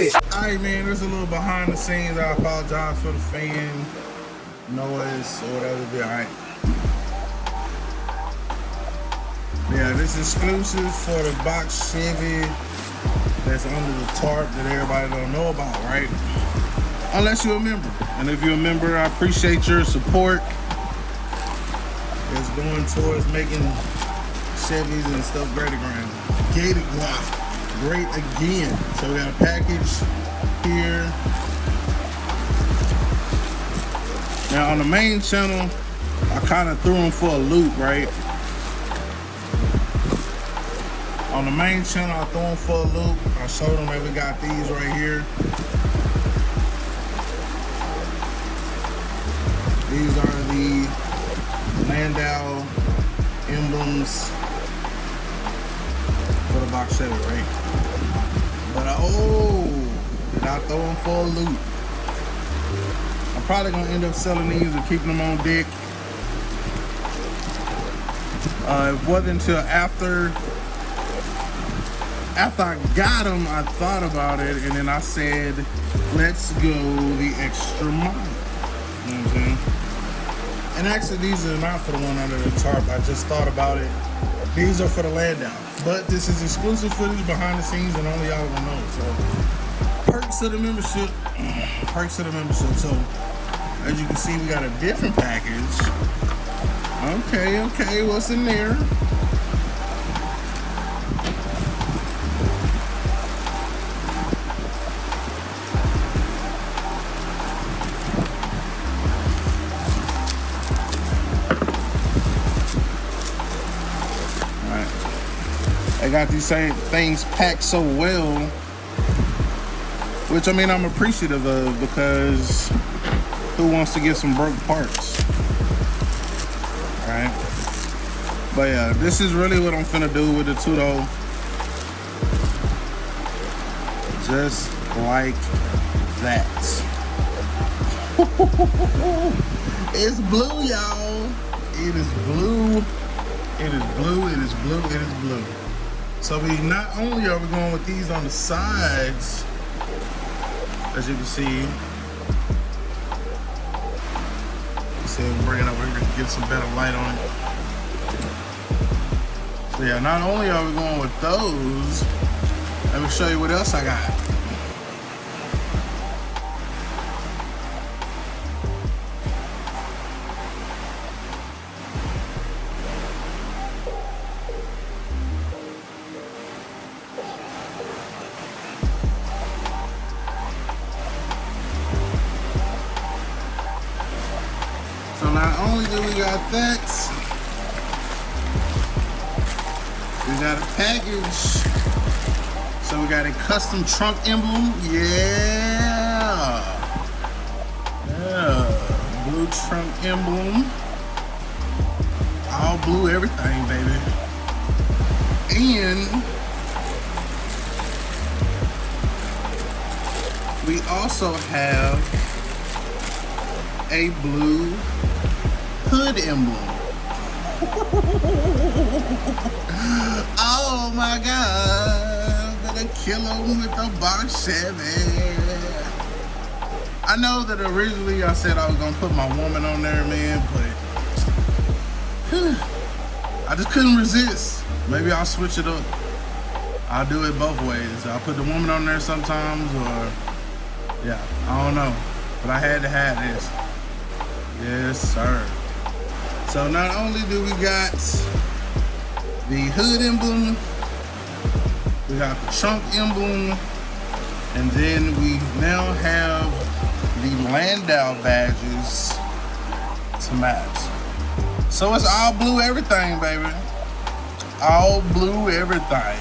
it. Alright, man, there's a little behind the scenes. I apologize for the fan noise or whatever. It'll be alright. Yeah, this is exclusive for the box Chevy that's under the tarp that everybody don't know about, right? Unless you're a member. And if you're a member, I appreciate your support. It's going towards making Chevys and stuff great again. Great again. So we got a package here. Now on the main channel, I kind of threw them for a loop, right? On the main channel, I threw them for a loop. I showed them that we got these right here. These are the Landau emblems for the box Chevy, right? But did I throw them for a loop? I'm probably gonna end up selling these or keeping them on deck. It wasn't until after I got them, I thought about it, and then I said, let's go the extra mile. You know what I'm saying? And actually, these are not for the one under the tarp. I just thought about it. These are for the Landau. But this is exclusive footage behind the scenes and only y'all will know. So, perks of the membership. Perks of the membership. So, as you can see, we got a different package. Okay, what's in there? They got these same things packed so well, which I mean I'm appreciative of, because who wants to get some broke parts, right? But yeah, this is really what I'm finna do with the two-door. Just like that. It's blue, y'all. It is blue. It is blue. It is blue. It is blue. So we not only are we going with these on the sides, as you can see. So we'll bring it over here to get some better light on it. So yeah, not only are we going with those, let me show you what else I got. So not only do we got that, we got a package. So we got a custom trunk emblem. Yeah. Blue trunk emblem. All blue everything, baby. And we also have a blue hood emblem. Oh my God, gonna kill him with the box Chevy. I know that originally I said I was gonna put my woman on there, man, but I just couldn't resist. Maybe I'll switch it up. I'll do it both ways. I'll put the woman on there sometimes, or yeah, I don't know. But I had to have this. Yes, sir. So not only do we got the hood emblem, we got the trunk emblem, and then we now have the Landau badges to match. So it's all blue everything, baby. All blue everything.